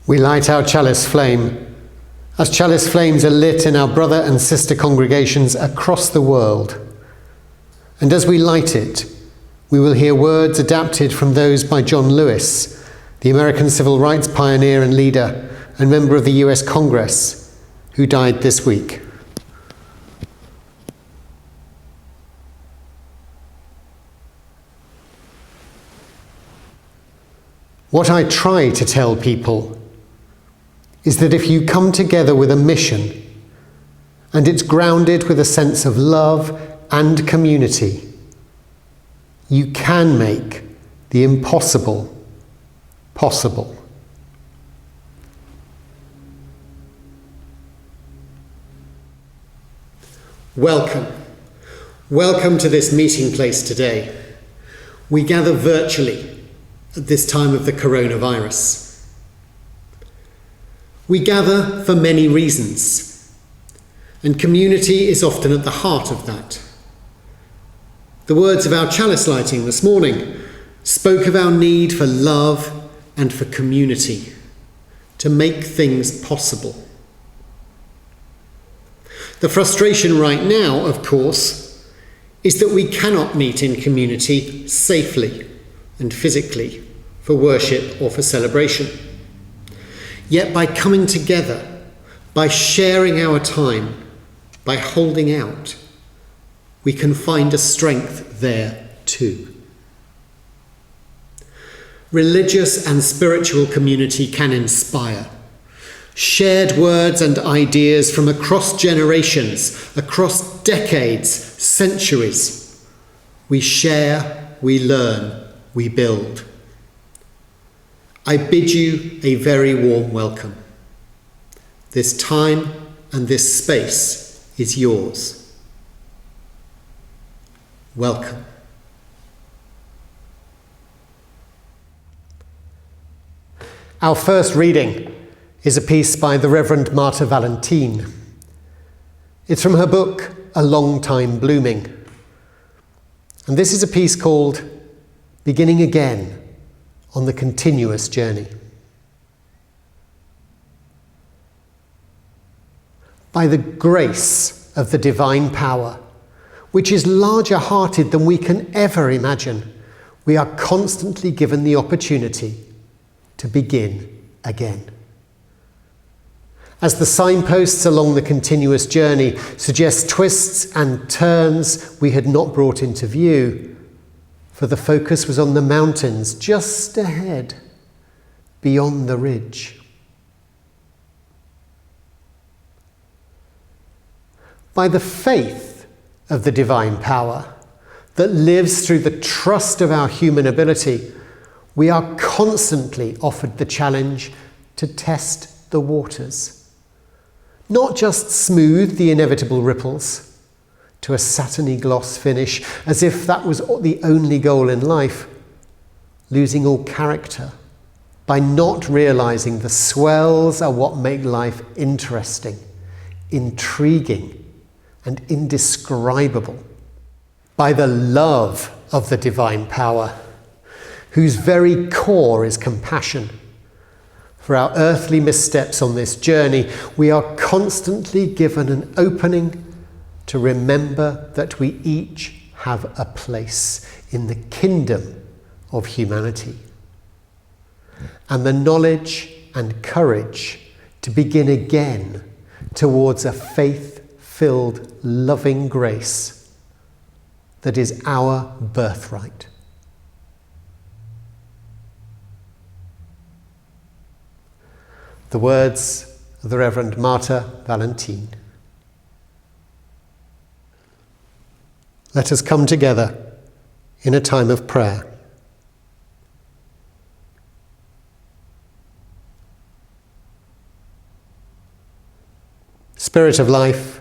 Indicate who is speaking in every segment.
Speaker 1: We light our chalice flame, as chalice flames are lit in our brother and sister congregations across the world. And as we light it, we will hear words adapted from those by John Lewis, the American civil rights pioneer and leader and member of the US Congress, who died this week. What I try to tell people is that if you come together with a mission, and it's grounded with a sense of love and community, you can make the impossible possible. Welcome. Welcome to this meeting place today. We gather virtually at this time of the coronavirus. We gather for many reasons, and community is often at the heart of that. The words of our chalice lighting this morning spoke of our need for love and for community, to make things possible. The frustration right now, of course, is that we cannot meet in community safely and physically for worship or for celebration. Yet by coming together, by sharing our time, by holding out, we can find a strength there too. Religious and spiritual community can inspire. Shared words and ideas from across generations, across decades, centuries. We share, we learn, we build. I bid you a very warm welcome. This time and this space is yours. Welcome. Our first reading is a piece by the Reverend Marta Valentín. It's from her book, A Long Time Blooming. And this is a piece called Beginning Again on the Continuous Journey. By the grace of the divine power, which is larger-hearted than we can ever imagine, we are constantly given the opportunity to begin again. As the signposts along the continuous journey suggest twists and turns we had not brought into view, for the focus was on the mountains just ahead, beyond the ridge. By the faith of the divine power that lives through the trust of our human ability, we are constantly offered the challenge to test the waters. Not just smooth the inevitable ripples to a satiny gloss finish, as if that was the only goal in life, losing all character by not realizing the swells are what make life interesting, intriguing, and indescribable. By the love of the divine power, whose very core is compassion. For our earthly missteps on this journey, we are constantly given an opening to remember that we each have a place in the kingdom of humanity, and the knowledge and courage to begin again towards a faith-filled, loving grace that is our birthright. The words of the Reverend Marta Valentín. Let us come together in a time of prayer. Spirit of life,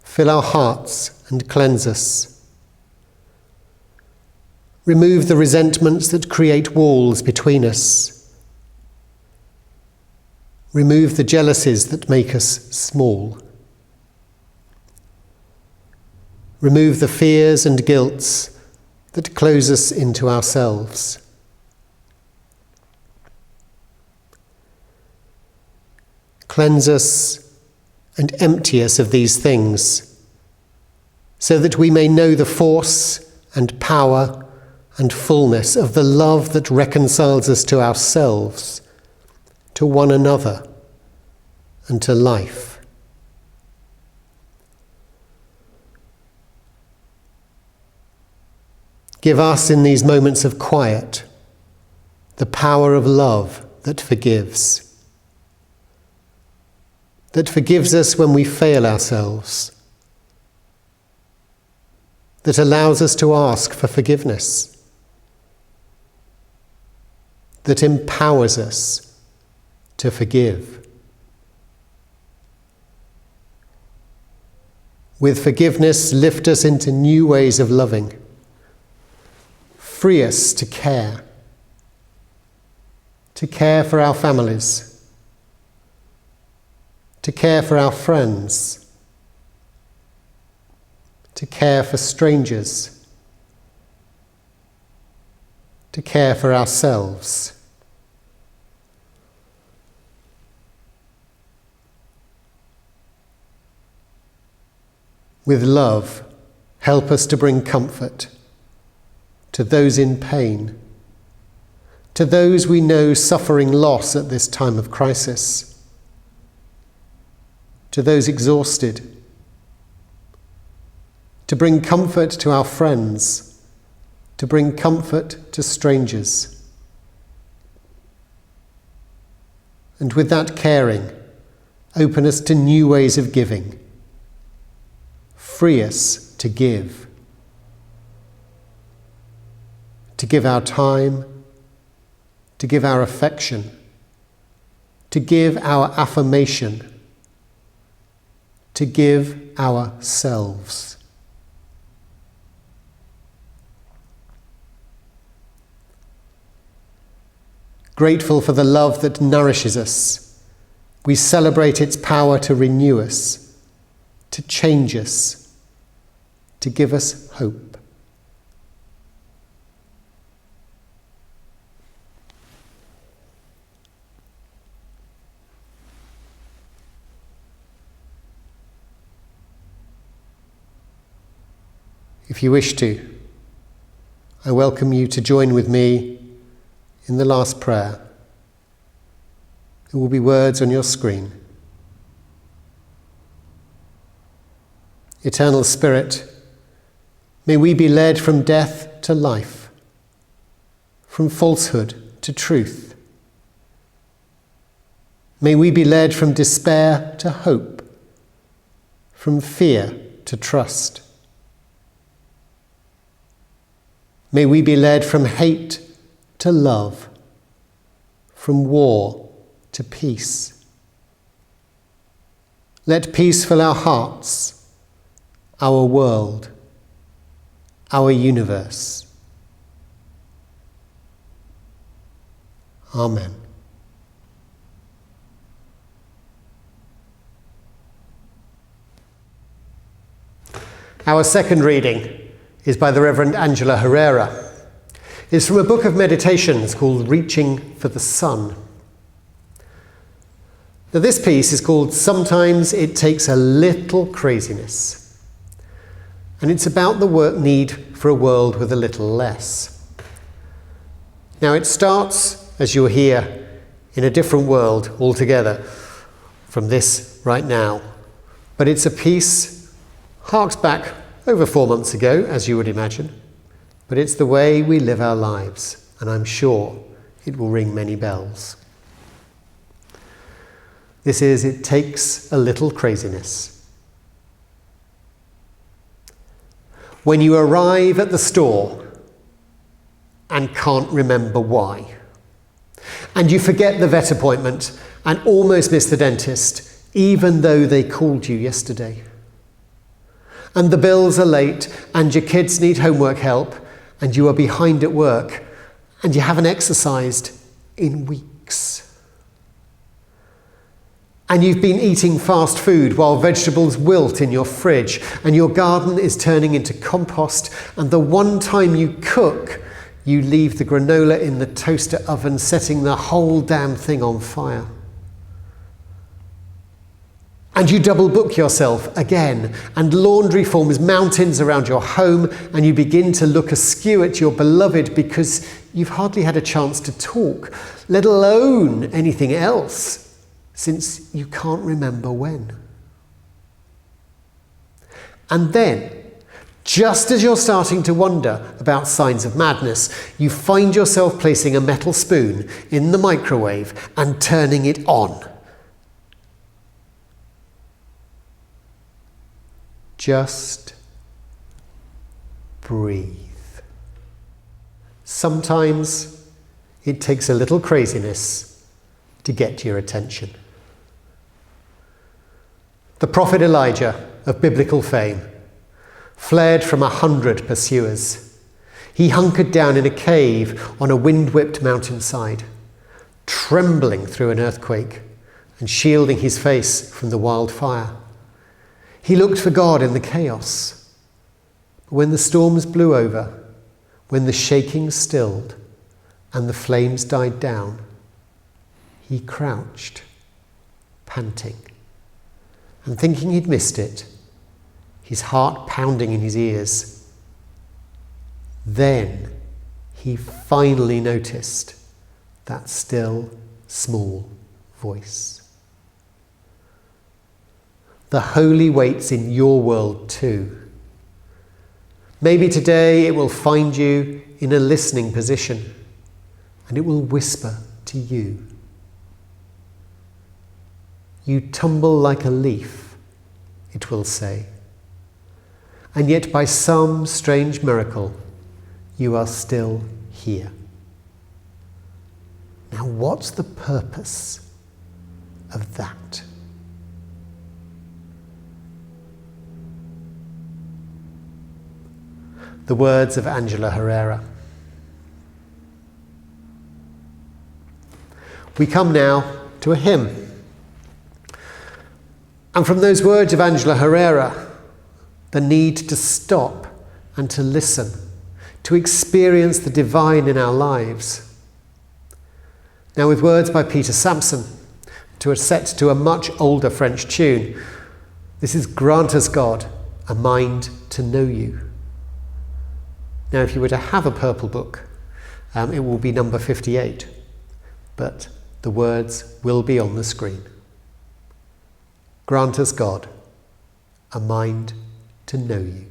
Speaker 1: fill our hearts and cleanse us. Remove the resentments that create walls between us. Remove the jealousies that make us small. Remove the fears and guilts that close us into ourselves. Cleanse us and empty us of these things, so that we may know the force and power and fullness of the love that reconciles us to ourselves, to one another, and to life. Give us in these moments of quiet the power of love that forgives us when we fail ourselves, that allows us to ask for forgiveness, that empowers us to forgive. With forgiveness, lift us into new ways of loving. Free us to care for our families, to care for our friends, to care for strangers, to care for ourselves. With love, help us to bring comfort to those in pain, to those we know suffering loss at this time of crisis, to those exhausted, to bring comfort to our friends, to bring comfort to strangers. And with that caring, open us to new ways of giving. Free us to give our time, to give our affection, to give our affirmation, to give ourselves. Grateful for the love that nourishes us, we celebrate its power to renew us, to change us, to give us hope. If you wish to, I welcome you to join with me in the last prayer. There will be words on your screen. Eternal Spirit, may we be led from death to life, from falsehood to truth. May we be led from despair to hope, from fear to trust. May we be led from hate to love, from war to peace. Let peace fill our hearts, our world, our universe. Amen. Our second reading is by the Reverend Angela Herrera. It's from a book of meditations called Reaching for the Sun. Now, this piece is called Sometimes It Takes a Little Craziness. And it's about the need for a world with a little less. Now, it starts, as you'll hear, in a different world altogether from this right now. But it's a piece, harks back over 4 months ago, as you would imagine, but it's the way we live our lives, and I'm sure it will ring many bells. This is It Takes a Little Craziness. When you arrive at the store and can't remember why, and you forget the vet appointment and almost miss the dentist, even though they called you yesterday. And the bills are late, and your kids need homework help, and you are behind at work, and you haven't exercised in weeks. And you've been eating fast food while vegetables wilt in your fridge, and your garden is turning into compost, and the one time you cook, you leave the granola in the toaster oven, setting the whole damn thing on fire. And you double book yourself again, and laundry forms mountains around your home, and you begin to look askew at your beloved because you've hardly had a chance to talk, let alone anything else, since you can't remember when. And then, just as you're starting to wonder about signs of madness, you find yourself placing a metal spoon in the microwave and turning it on. Just breathe. Sometimes it takes a little craziness to get your attention. The prophet Elijah, of biblical fame, fled from 100 pursuers. He hunkered down in a cave on a wind-whipped mountainside, trembling through an earthquake and shielding his face from the wildfire. He looked for God in the chaos. But when the storms blew over, when the shaking stilled and the flames died down, he crouched, panting, and thinking he'd missed it, his heart pounding in his ears. Then he finally noticed that still, small voice. The holy waits in your world too. Maybe today it will find you in a listening position, and it will whisper to you. You tumble like a leaf, it will say. And yet by some strange miracle, you are still here. Now what's the purpose of that? The words of Angela Herrera. We come now to a hymn. And from those words of Angela Herrera, the need to stop and to listen, to experience the divine in our lives. Now with words by Peter Sampson, set to a much older French tune, this is Grant Us God, a Mind to Know You. Now if you were to have a purple book, it will be number 58, but the words will be on the screen. Grant us God, a mind to know you.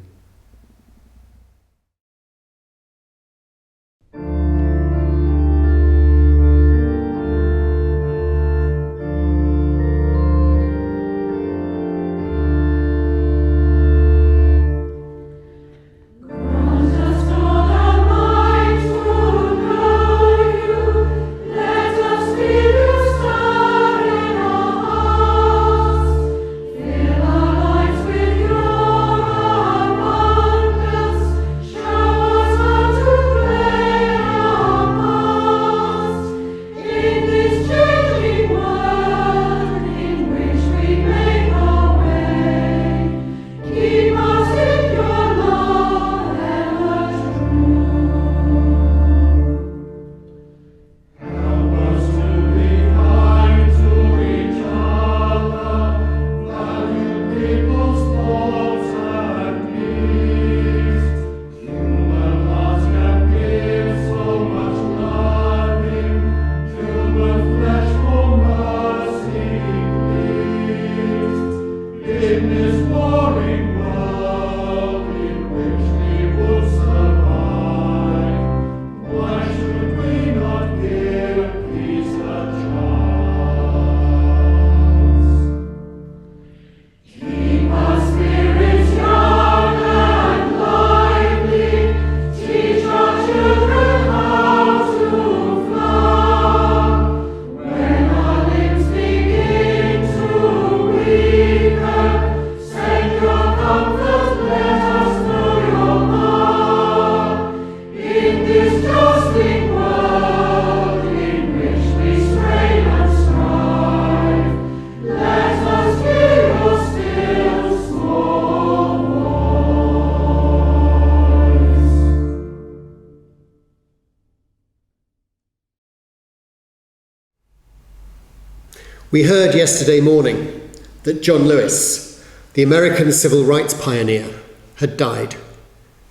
Speaker 1: We heard yesterday morning that John Lewis, the American civil rights pioneer, had died.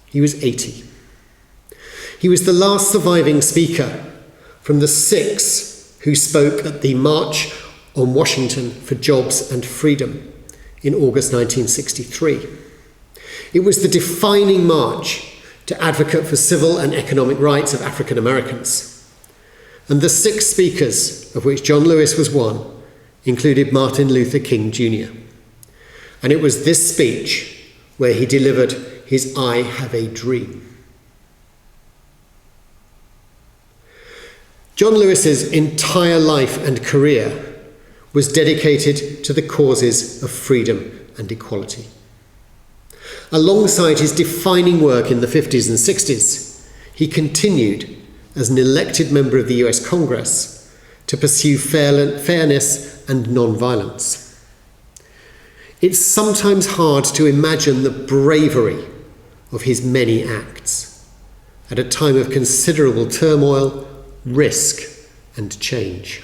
Speaker 1: He was 80. He was the last surviving speaker from the 6 who spoke at the March on Washington for Jobs and Freedom in August 1963. It was the defining march to advocate for civil and economic rights of African Americans. And the 6 speakers, of which John Lewis was one, included Martin Luther King Jr. And it was this speech where he delivered his "I Have a Dream." John Lewis's entire life and career was dedicated to the causes of freedom and equality. Alongside his defining work in the 50s and 60s, he continued as an elected member of the US Congress to pursue fairness and non-violence. It's sometimes hard to imagine the bravery of his many acts at a time of considerable turmoil, risk, and change.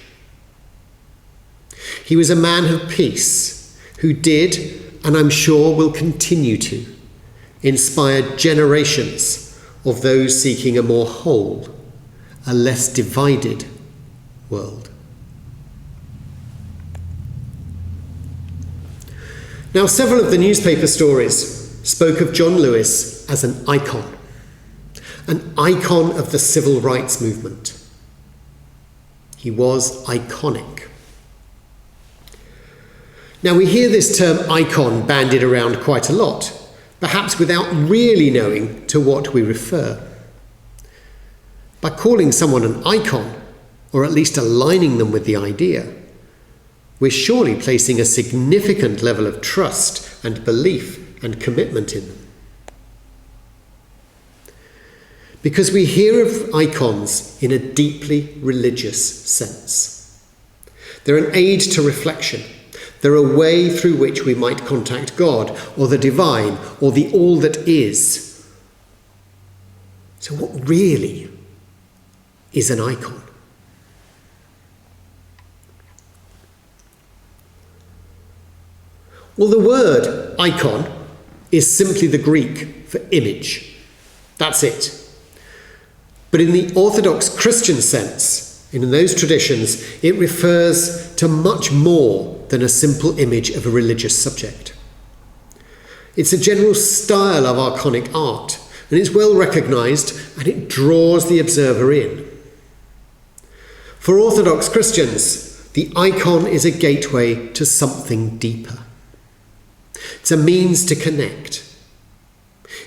Speaker 1: He was a man of peace who did, and I'm sure will continue to, inspire generations of those seeking a more whole, a less divided world. Now, several of the newspaper stories spoke of John Lewis as an icon of the civil rights movement. He was iconic. Now, we hear this term icon bandied around quite a lot, perhaps without really knowing to what we refer. By calling someone an icon, or at least aligning them with the idea, we're surely placing a significant level of trust and belief and commitment in them. Because we hear of icons in a deeply religious sense. They're an aid to reflection. They're a way through which we might contact God, or the divine, or the all that is. So what really is an icon? Well, the word icon is simply the Greek for image. That's it. But in the Orthodox Christian sense, in those traditions, it refers to much more than a simple image of a religious subject. It's a general style of iconic art, and it's well recognised, and it draws the observer in. For Orthodox Christians, the icon is a gateway to something deeper. It's a means to connect.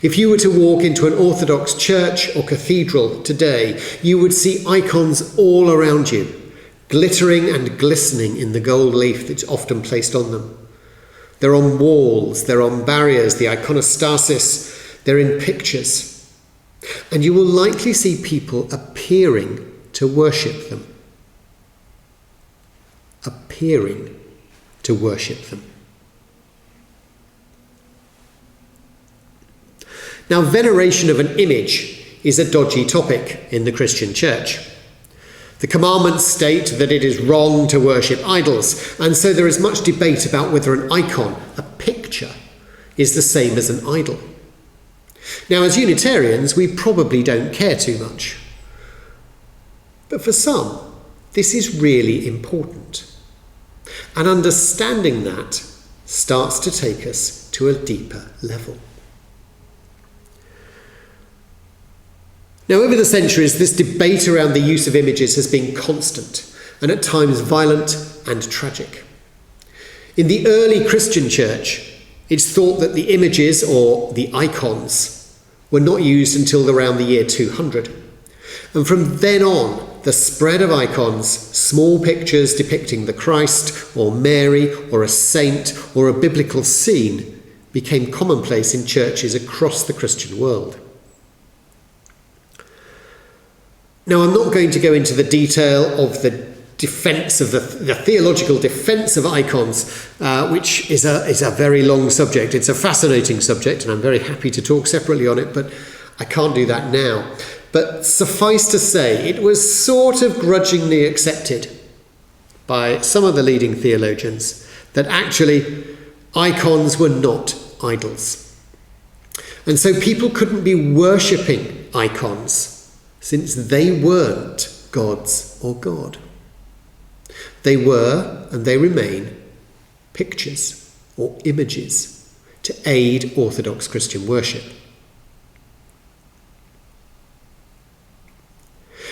Speaker 1: If you were to walk into an Orthodox church or cathedral today, you would see icons all around you, glittering and glistening in the gold leaf that's often placed on them. They're on walls, they're on barriers, the iconostasis, they're in pictures. And you will likely see people appearing to worship them. Appearing to worship them. Now, veneration of an image is a dodgy topic in the Christian church. The commandments state that it is wrong to worship idols, and so there is much debate about whether an icon, a picture, is the same as an idol. Now, as Unitarians, we probably don't care too much. But for some, this is really important. And understanding that starts to take us to a deeper level. Now, over the centuries, this debate around the use of images has been constant, and at times violent and tragic. In the early Christian church, it's thought that the images, or the icons, were not used until around the year 200. And from then on, the spread of icons, small pictures depicting the Christ, or Mary, or a saint, or a biblical scene, became commonplace in churches across the Christian world. Now, I'm not going to go into the detail of the defence of the theological defence of icons, which is a very long subject. It's a fascinating subject, and I'm very happy to talk separately on it, but I can't do that now. But suffice to say, it was sort of grudgingly accepted by some of the leading theologians that actually icons were not idols. And so people couldn't be worshipping icons since they weren't gods or God. They were, and they remain, pictures or images to aid Orthodox Christian worship.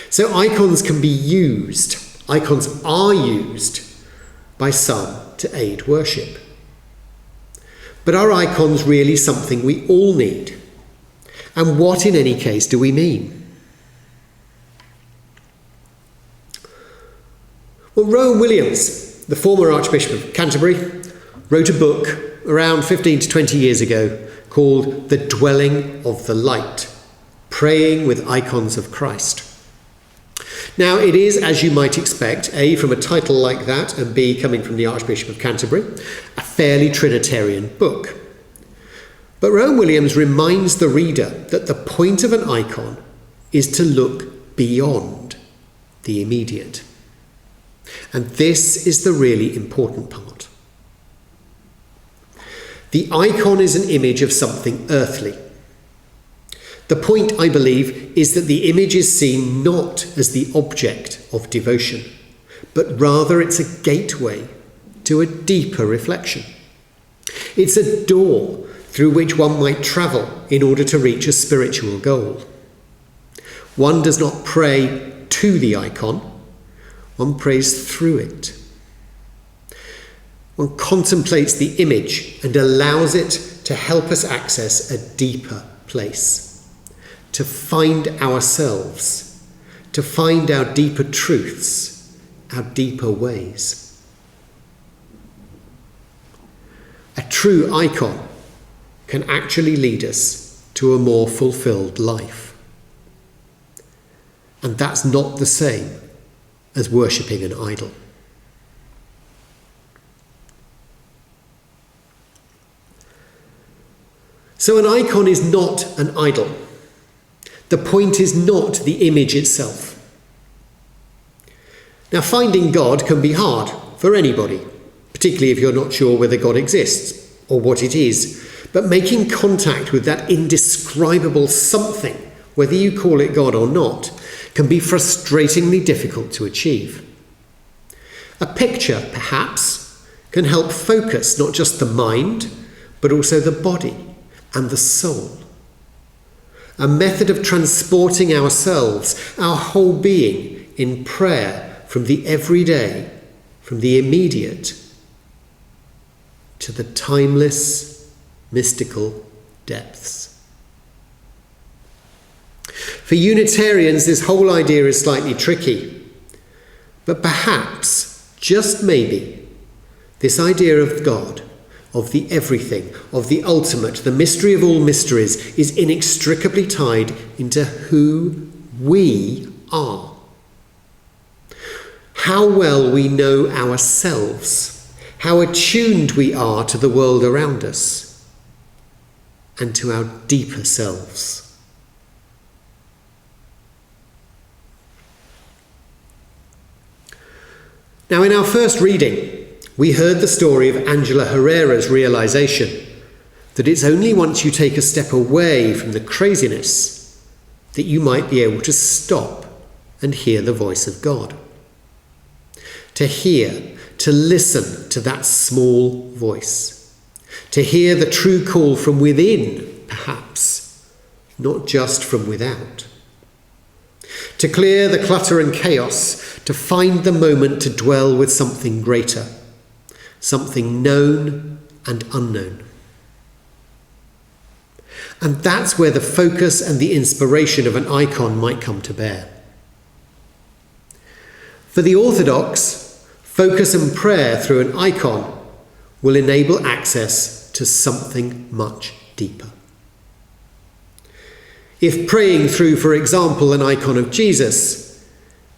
Speaker 1: So icons are used by some to aid worship. But are icons really something we all need? And what, in any case, do we mean? Well, Rowan Williams, the former Archbishop of Canterbury, wrote a book around 15 to 20 years ago called The Dwelling of the Light, Praying with Icons of Christ. Now, it is, as you might expect, A, from a title like that, and B, coming from the Archbishop of Canterbury, a fairly Trinitarian book. But Rowan Williams reminds the reader that the point of an icon is to look beyond the immediate. And this is the really important part. The icon is an image of something earthly. The point, I believe, is that the image is seen not as the object of devotion, but rather it's a gateway to a deeper reflection. It's a door through which one might travel in order to reach a spiritual goal. One does not pray to the icon, one prays through it. One contemplates the image and allows it to help us access a deeper place. To find ourselves, to find our deeper truths, our deeper ways. A true icon can actually lead us to a more fulfilled life. And that's not the same as worshipping an idol. So an icon is not an idol. The point is not the image itself. Now, finding God can be hard for anybody, particularly if you're not sure whether God exists or what it is. But making contact with that indescribable something, whether you call it God or not, can be frustratingly difficult to achieve. A picture, perhaps, can help focus not just the mind, but also the body and the soul. A method of transporting ourselves, our whole being, in prayer from the everyday, from the immediate, to the timeless, mystical depths. For Unitarians, this whole idea is slightly tricky, but perhaps, just maybe, this idea of God, of the everything, of the ultimate, the mystery of all mysteries, is inextricably tied into who we are. How well we know ourselves, how attuned we are to the world around us, and to our deeper selves. Now, in our first reading, we heard the story of Angela Herrera's realization that it's only once you take a step away from the craziness that you might be able to stop and hear the voice of God. To hear, to listen to that small voice. To hear the true call from within, perhaps, not just from without. To clear the clutter and chaos, to find the moment to dwell with something greater. Something known and unknown. And that's where the focus and the inspiration of an icon might come to bear. For the Orthodox, focus and prayer through an icon will enable access to something much deeper. If praying through, for example, an icon of Jesus,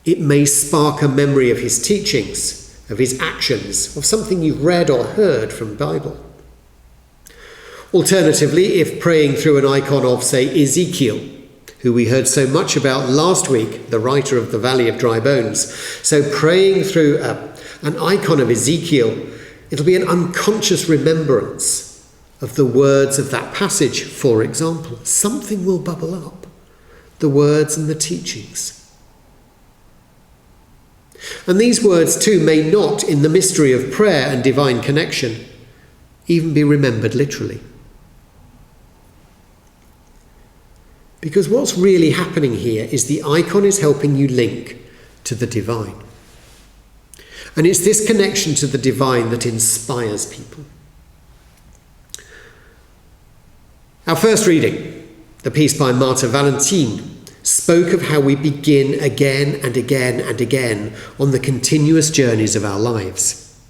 Speaker 1: it may spark a memory of his teachings, of his actions, of something you've read or heard from the Bible. Alternatively, if praying through an icon of, say, Ezekiel, who we heard so much about last week, the writer of the Valley of Dry Bones, so praying through an icon of Ezekiel, It'll be an unconscious remembrance of the words of that passage, for example. Something will bubble up, the words and the teachings. And these words too may not, in the mystery of prayer and divine connection, even be remembered literally. Because what's really happening here is the icon is helping you link to the divine. And it's this connection to the divine that inspires people. Our first reading, the piece by Marta Valentín, spoke of how we begin again and again and again on the continuous journeys of our lives.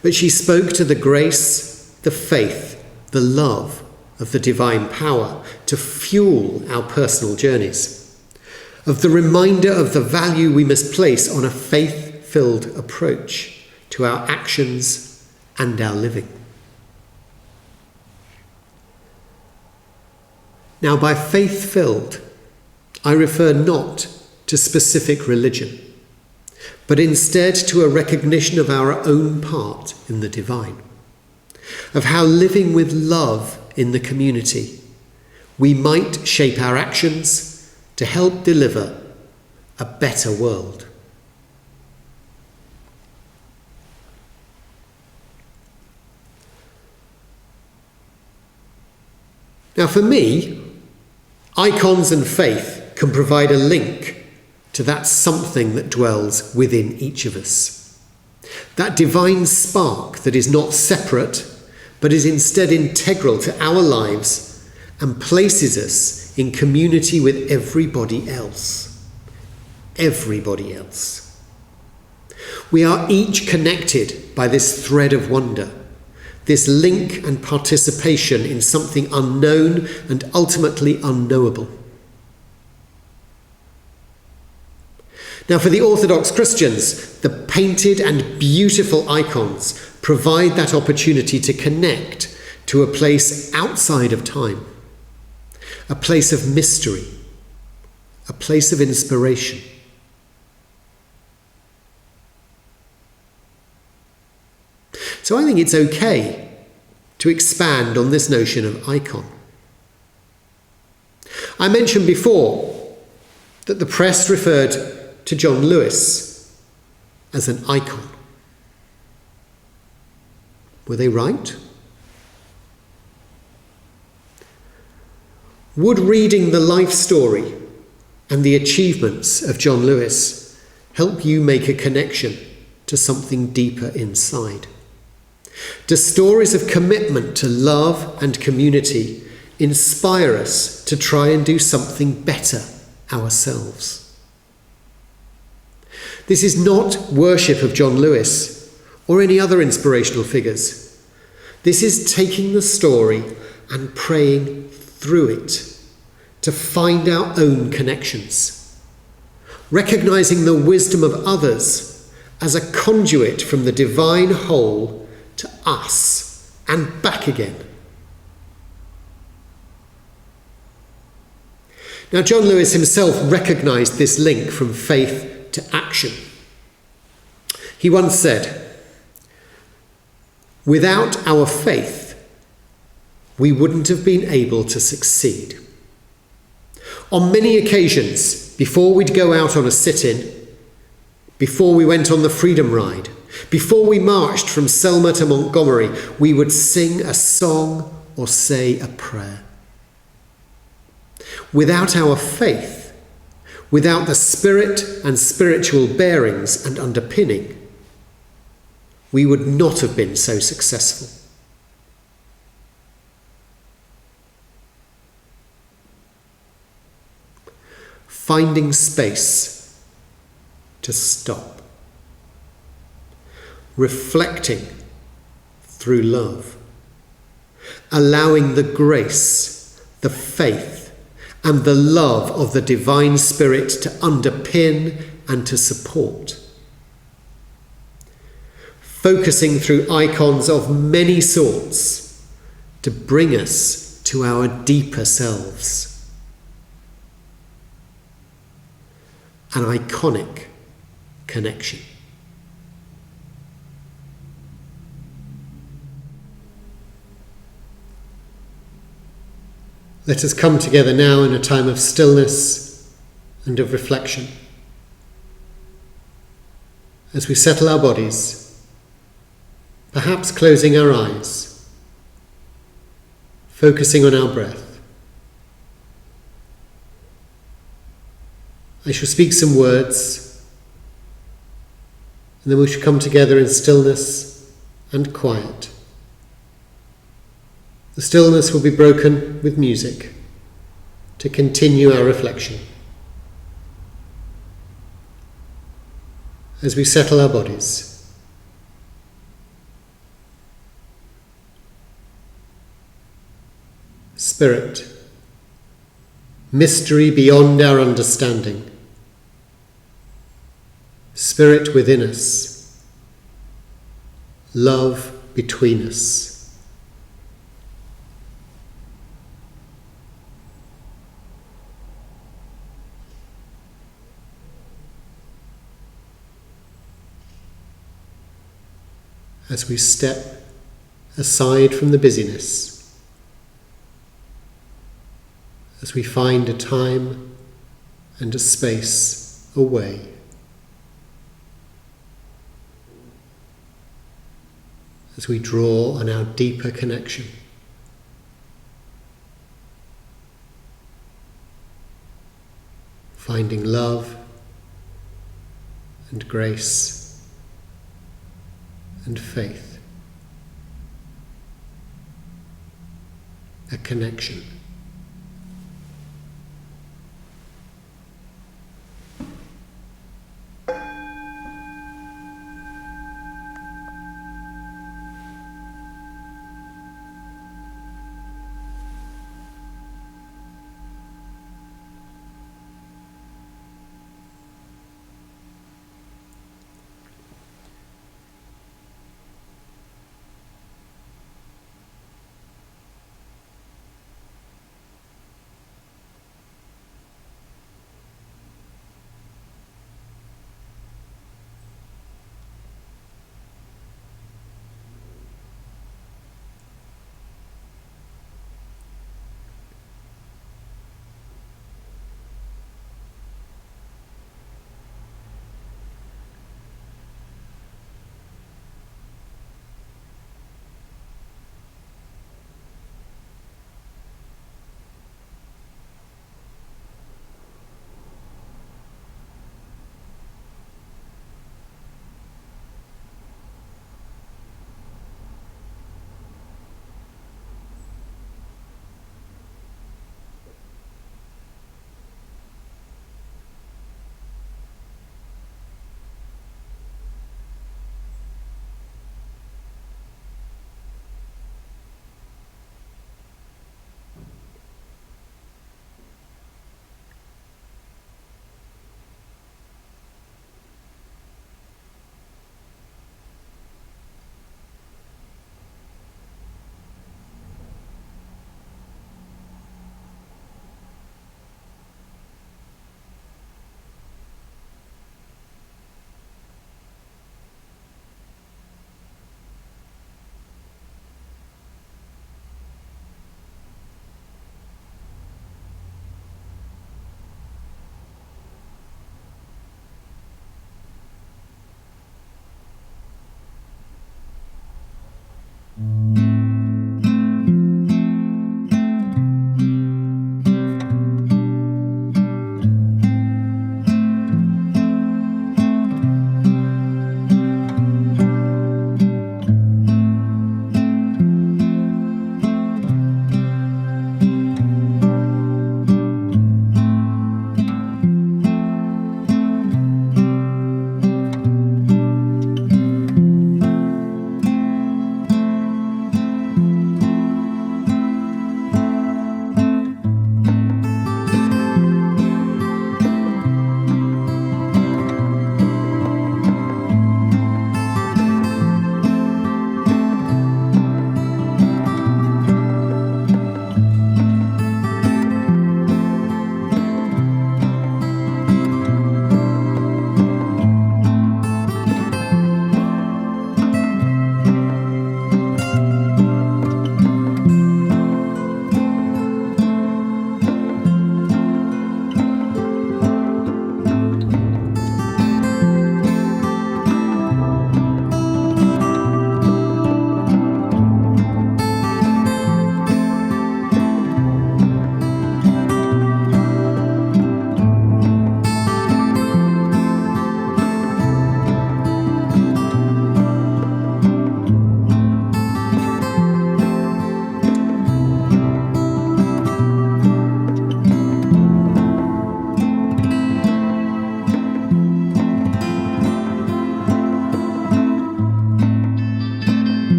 Speaker 1: But she spoke to the grace, the faith, the love of the divine power to fuel our personal journeys, of the reminder of the value we must place on a faith-filled approach to our actions and our living. Now, by faith-filled, I refer not to specific religion, but instead to a recognition of our own part in the divine, of how living with love in the community, we might shape our actions to help deliver a better world. Now, for me, icons and faith can provide a link to that something that dwells within each of us. That divine spark that is not separate, but is instead integral to our lives and places us in community with everybody else. Everybody else. We are each connected by this thread of wonder, this link and participation in something unknown and ultimately unknowable. Now, for the Orthodox Christians, the painted and beautiful icons provide that opportunity to connect to a place outside of time, a place of mystery, a place of inspiration. So I think it's okay to expand on this notion of icon. I mentioned before that the press referred to John Lewis as an icon. Were they right? Would reading the life story and the achievements of John Lewis help you make a connection to something deeper inside? Do stories of commitment to love and community inspire us to try and do something better ourselves? This is not worship of John Lewis or any other inspirational figures. This is taking the story and praying through it to find our own connections, recognizing the wisdom of others as a conduit from the divine whole to us and back again. Now, John Lewis himself recognized this link from faith to action. He once said, "Without our faith, we wouldn't have been able to succeed. On many occasions, before we'd go out on a sit-in, before we went on the Freedom Ride, before we marched from Selma to Montgomery, we would sing a song or say a prayer. Without our faith, without the spirit and spiritual bearings and underpinning, we would not have been so successful." Finding space to stop. Reflecting through love. Allowing the grace, the faith, and the love of the divine spirit to underpin and to support. Focusing through icons of many sorts to bring us to our deeper selves. An iconic connection. Let us come together now in a time of stillness and of reflection. As we settle our bodies, perhaps closing our eyes, focusing on our breath. I shall speak some words, and then we shall come together in stillness and quiet. The stillness will be broken with music to continue our reflection. As we settle our bodies, Spirit, mystery beyond our understanding, Spirit within us, love between us. As we step aside from the busyness, as we find a time and a space away. As we draw on our deeper connection. Finding love and grace and faith, a connection.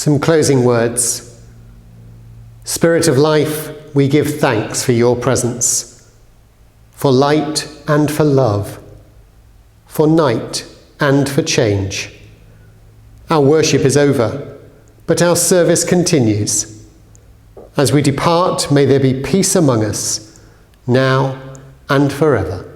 Speaker 1: Some closing words. Spirit of life, we give thanks for your presence, for light and for love, for night and for change. Our worship is over, but our service continues. As we depart, may there be peace among us, now and forever.